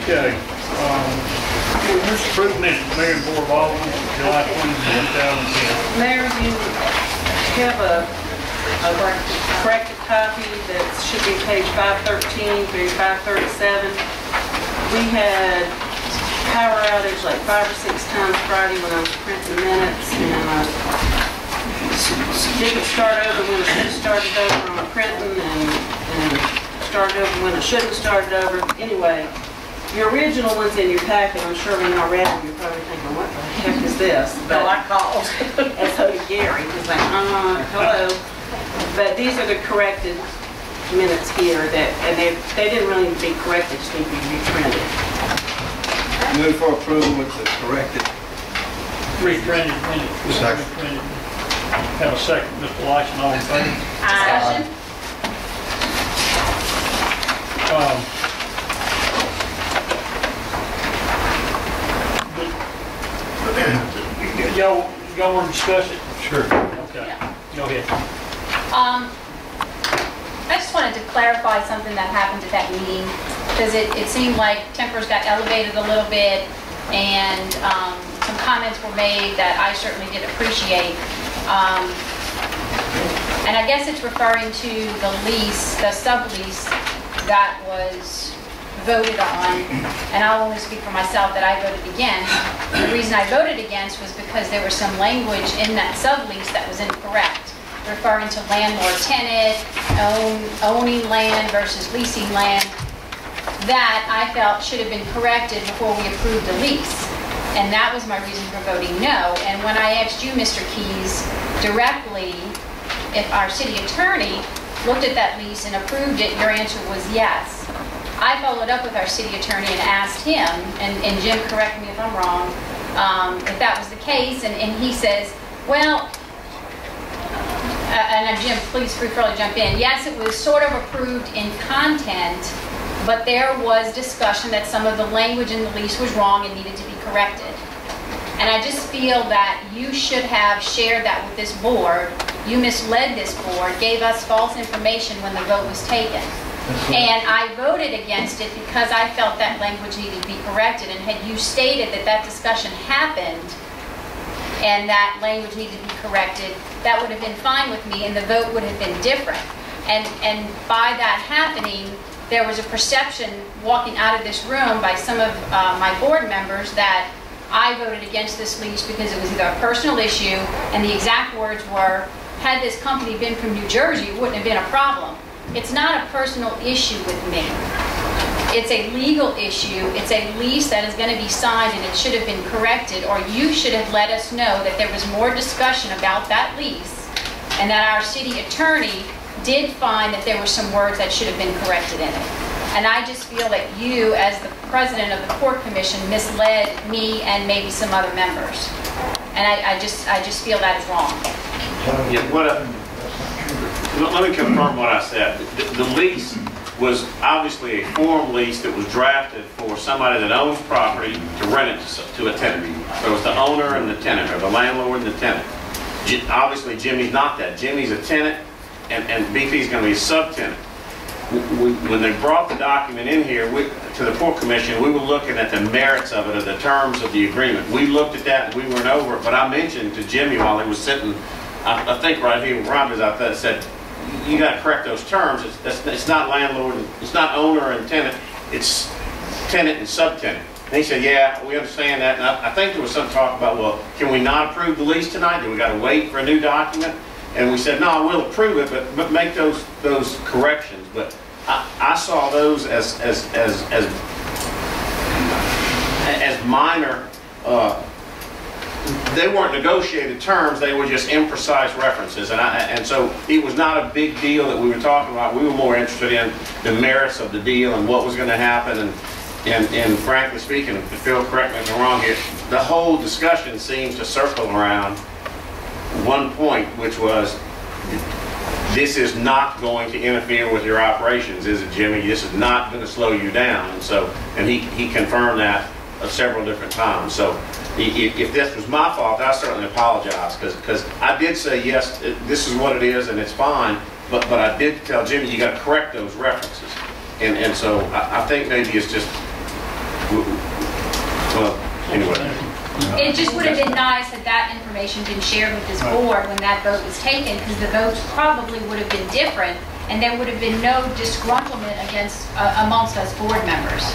Okay. Mr. Approved minutes, Mayor and Board of Aldermen, July 20, 2010. Mayor, you have a corrected copy that should be page 513 through 537. We had power outage like 5 or 6 times Friday when I was printing minutes, and didn't start over when it should have started over on printing, and started over when it shouldn't have started over. Anyway, your original one's in your packet. I'm sure when y'all read them, you're probably thinking, what the heck is this? But I called, and so did Gary. He's like, hello. But these are the corrected minutes here, and they didn't really need to be corrected, just need to be reprinted. Move for approval with the corrected. Reprinted minutes. Second. Reprinted. Have a second, Mr. Lyson, all in favor? Discussion? Y'all want to discuss it? Sure. Okay. Yeah. Go ahead. I just wanted to clarify something that happened at that meeting, because it seemed like tempers got elevated a little bit, and some comments were made that I certainly did appreciate. And I guess it's referring to the lease, the sublease that was voted on, and I'll only speak for myself that I voted against. The reason I voted against was because there was some language in that sublease that was incorrect, referring to landlord-tenant, owning land versus leasing land, that I felt should have been corrected before we approved the lease. And that was my reason for voting no. And when I asked you, Mr. Keys, directly, if our city attorney looked at that lease and approved it, your answer was yes. I followed up with our city attorney and asked him, and Jim, correct me if I'm wrong, if that was the case, and he says, well, and Jim, please free to jump in. Yes, it was sort of approved in content, but there was discussion that some of the language in the lease was wrong and needed to be corrected. And I just feel that you should have shared that with this board. You misled this board, gave us false information when the vote was taken. And I voted against it because I felt that language needed to be corrected. And had you stated that that discussion happened and that language needed to be corrected, that would have been fine with me and the vote would have been different. And by that happening, there was a perception walking out of this room by some of my board members that I voted against this lease because it was either a personal issue, and the exact words were, had this company been from New Jersey, it wouldn't have been a problem. It's not a personal issue with me. It's a legal issue. It's a lease that is going to be signed, and it should have been corrected, or you should have let us know that there was more discussion about that lease, and that our city attorney did find that there were some words that should have been corrected in it. And I just feel that you, as the president of the court commission, misled me and maybe some other members. And I just feel that is wrong. Yeah, let me confirm what I said. The lease was obviously a form lease that was drafted for somebody that owns property to rent it to a tenant. So it was the owner and the tenant, or the landlord and the tenant. Obviously, Jimmy's not that. Jimmy's a tenant, and BP's going to be a subtenant. When they brought the document in here to the Port Commission, we were looking at the merits of it, or the terms of the agreement. We looked at that and we went over it, but I mentioned to Jimmy while he was sitting, I think right here, Rob is out there, said, you got to correct those terms. It's not landlord, it's not owner and tenant, it's tenant and subtenant. And he said, yeah, we understand that. And I think there was some talk about, well, can we not approve the lease tonight? Do we got to wait for a new document? And we said, no, we'll approve it, but make those corrections. But I saw those as minor. They weren't negotiated terms; they were just imprecise references, and so it was not a big deal that we were talking about. We were more interested in the merits of the deal and what was going to happen. And frankly speaking, Phil, correct me if I'm wrong here, the whole discussion seems to circle around one point, which was, this is not going to interfere with your operations, is it, Jimmy? This is not going to slow you down. And he confirmed that several different times. So if this was my fault, I certainly apologize, because I did say, yes, this is what it is and it's fine, but I did tell Jimmy, you got to correct those references. And so I think maybe it's just Well, anyway. It just would have been nice had that information been shared with this board when that vote was taken, because the votes probably would have been different, and there would have been no disgruntlement amongst us board members.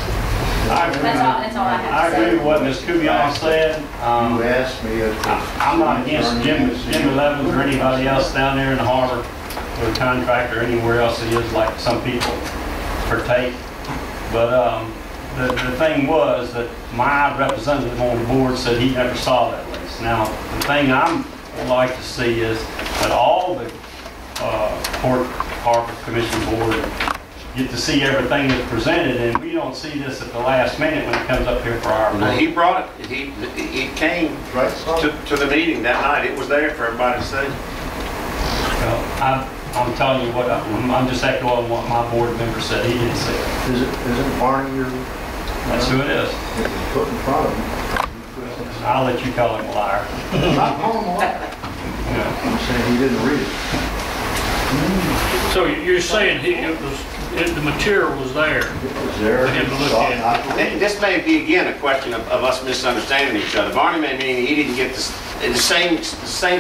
That's all I have I to say. agree with what Ms. Kubion said. You asked me if... I'm not against Jim Levens or anybody else down there in the harbor or contractor or anywhere else it is like some people partake. But the thing was that my representative on the board said he never saw that lease. Now, the thing I would like to see is that all the Port Harbor Commission board get to see everything that's presented, and we don't see this at the last minute when it comes up here for our vote. He brought it, he came to the meeting that night. It was there for everybody to see. Well, I'm telling you what, I'm just echoing what my board member said. He didn't see it. Isn't Barney your... That's who it is. It was put in front of him. I'll let you call him a liar. I'm not calling him a liar. Yeah. I'm saying he didn't read it. So you're saying the material was there? It was there. For him to look at. This may be, again, a question of us misunderstanding each other. Barney may mean he didn't get this, the same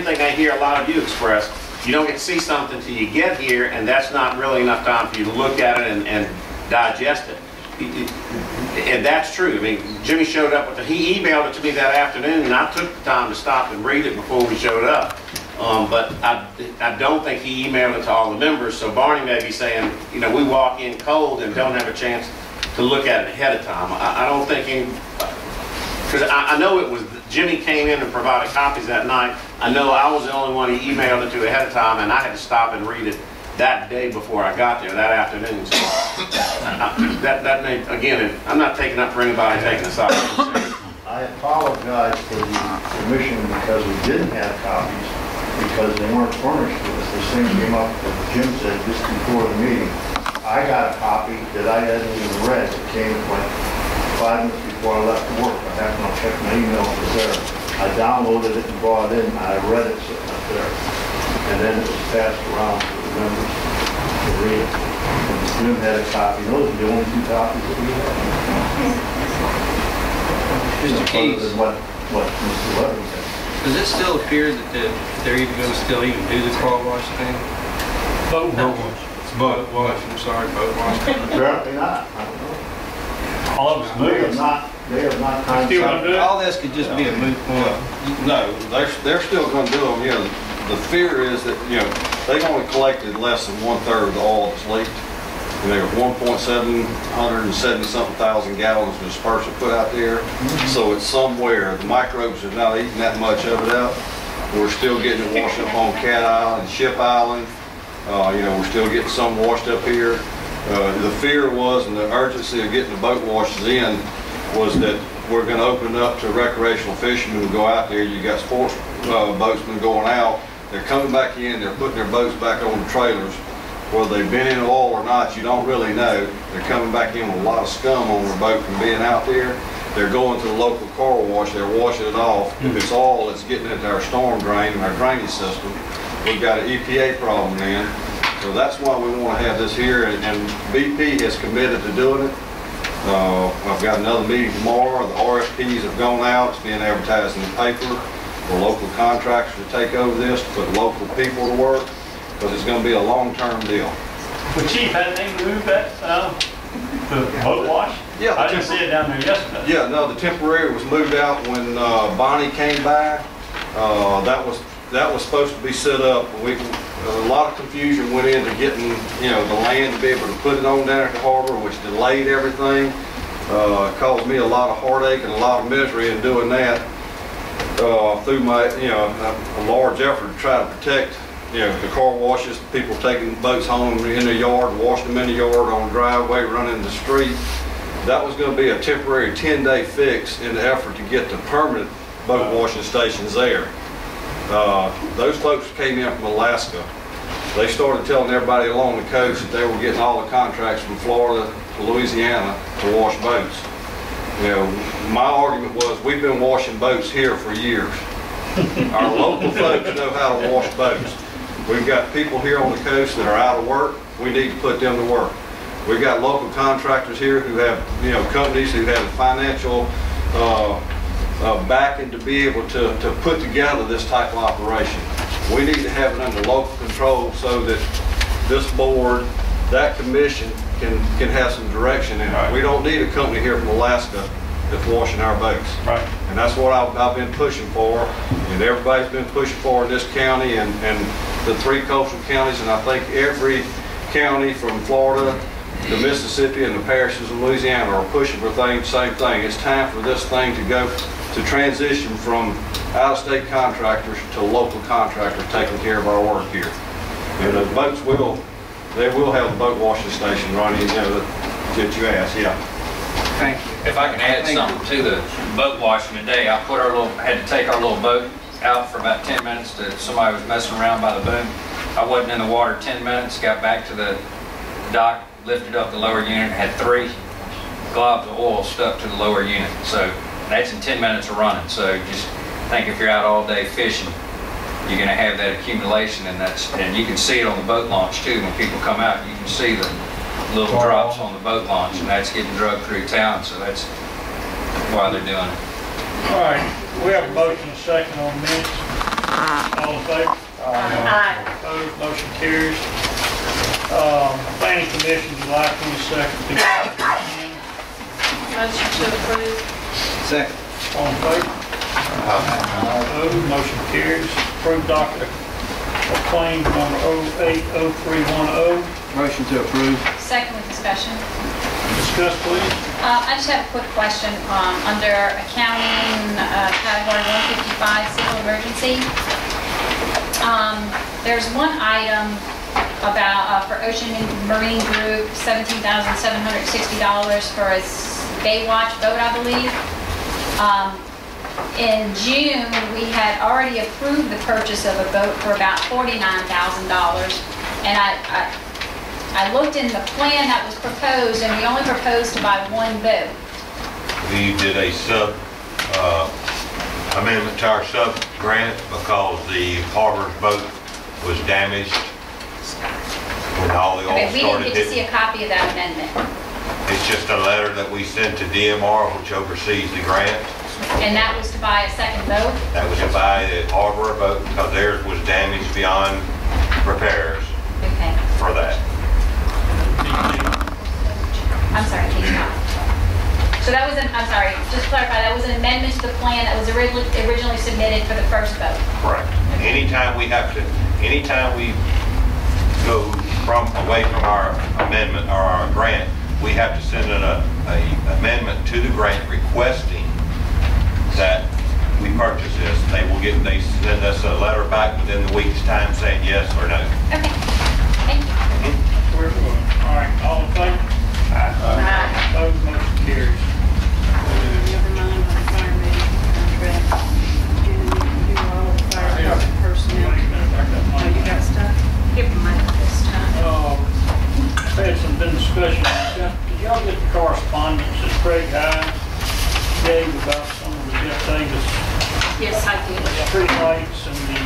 thing I hear a lot of you express. You don't get to see something till you get here, and that's not really enough time for you to look at it and digest it. And that's true. I mean, Jimmy showed up with it. He emailed it to me that afternoon, and I took the time to stop and read it before we showed up. But I don't think he emailed it to all the members. So Barney may be saying, you know, we walk in cold and don't have a chance to look at it ahead of time. I don't think because I know it was Jimmy came in and provided copies that night. I know I was the only one he emailed it to ahead of time, and I had to stop and read it that day before I got there, that afternoon. So that may, again, I'm not taking up for anybody taking this out. I apologize to the commission because we didn't have copies, because they weren't furnished with us. This thing came up, as Jim said, just before the meeting. I got a copy that I hadn't even read. It came like 5 minutes before I left work. I happened to check my email, it was there. I downloaded it and brought it in, and I read it sitting up there. And then it was passed around to the members to read it. And Jim had a copy. Those are the only 2 copies that we had. Mr. Keys, Other than what Mr. Levin said. does it still appear that they're even going to still even do the car wash thing? Boat wash. Boat wash, I'm sorry, boat wash. Apparently not. I don't know. All of us They have moving. they have not Still gonna do contacted. it? All this could just be a moot point. No, they're still going to do them. You know, the fear is that, you know, they've only collected less than 1/3 of the oil that's leaked. And there was 1,770-something thousand gallons of dispersant put out there. So it's somewhere. The microbes are not eating that much of it out. We're still getting it washed up on Cat Island and Ship Island. You know, we're still getting some washed up here. The fear was, and the urgency of getting the boat washes in, was that we're going to open it up to recreational fishermen who go out there. You got sports boatsmen going out. They're coming back in. They're putting their boats back on the trailers. Whether they've been in oil or not, you don't really know. They're coming back in with a lot of scum on their boat from being out there. They're going to the local car wash. They're washing it off. If it's oil, it's getting into our storm drain and our drainage system. We've got an EPA problem then. So that's why we want to have this here, and BP has committed to doing it. I've got another meeting tomorrow. The RFPs have gone out. It's being advertised in the paper for local contractors to take over this, to put local people to work, because it's going to be a long-term deal. But Chief, hadn't they moved that, the boat wash? Yeah. I didn't see it down there yesterday. Yeah, no, the temporary was moved out when Bonnie came back. That was supposed to be set up. A lot of confusion went into getting, you know, the land to be able to put it on down at the harbor, which delayed everything. Caused me a lot of heartache and a lot of misery in doing that. Through my, you know, a large effort to try to protect, you know, the car washes, people taking boats home in their yard, washing them in the yard, on the driveway, running in the street. That was going to be a temporary 10-day fix in the effort to get the permanent boat washing stations there. Those folks came in from Alaska. They started telling everybody along the coast that they were getting all the contracts from Florida to Louisiana to wash boats. You know, my argument was, we've been washing boats here for years. Our local folks know how to wash boats. We've got people here on the coast that are out of work. We need to put them to work. We got local contractors here who have, you know, companies who have financial backing to be able to put together this type of operation. We need to have it under local control so that this board, that commission can have some direction in it. Right. We don't need a company here from Alaska that's washing our boats. Right. And that's what I've been pushing for, and everybody's been pushing for in this county and the 3 coastal counties, and I think every county from Florida to Mississippi and the parishes of Louisiana are pushing for the same thing. It's time for this thing to transition from out-of-state contractors to local contractors taking care of our work here. And the boats will have the boat washing station, Ronnie, you know, that you asked, yeah. Thank you. If I can add something to the boat washing today, I had to take our little boat out for about 10 minutes somebody was messing around by the boom. I wasn't in the water 10 minutes, got back to the dock, lifted up the lower unit, had 3 globs of oil stuck to the lower unit. So that's in 10 minutes of running. So just think if you're out all day fishing, you're going to have that accumulation, and you can see it on the boat launch too. When people come out, you can see the little drops on the boat launch, and that's getting drugged through town, so that's why they're doing it. All right, we have a motion and a second on the minutes. All in favor? Aye. Opposed, motion carries. Planning Commission, July 22nd, 2010. Motion to approve. Second. All in favor? Opposed, motion carries. Approved docket of claims number 080310. Motion to approve. Second with discussion. Discuss, please. I just have a quick question. Under accounting, category 155, civil emergency. There's one item about, for Ocean Marine Group, $17,760 for a Baywatch boat, I believe. In June, we had already approved the purchase of a boat for about $49,000. And I looked in the plan that was proposed, and we only proposed to buy one boat. We did a amendment to our sub grant because the harbor's boat was damaged when all the oil Okay, we didn't started get to see a copy of that amendment. It's just a letter that we sent to DMR, which oversees the grant. And that was to buy a second boat? That was to buy the harbor boat because theirs was damaged beyond repairs Okay. for that. I'm sorry, can you not? So that was I'm sorry, just to clarify, that was an amendment to the plan that was originally submitted for the first boat? Correct. Anytime we go away from our amendment or our grant, we have to send in a amendment to the grant requesting that we purchase this. They send us a letter back within the week's time saying yes or no. Okay, thank you. All right, all in favor? Aye. Opposed, motion carries. Never mind the fire management contract. You do all the fire department personnel. Oh, you got stuff? Give them mine this time. Had been discussion. Did y'all get the correspondence that Craig Hines gave about some of the Jeff Davis Yes, I did. street lights and the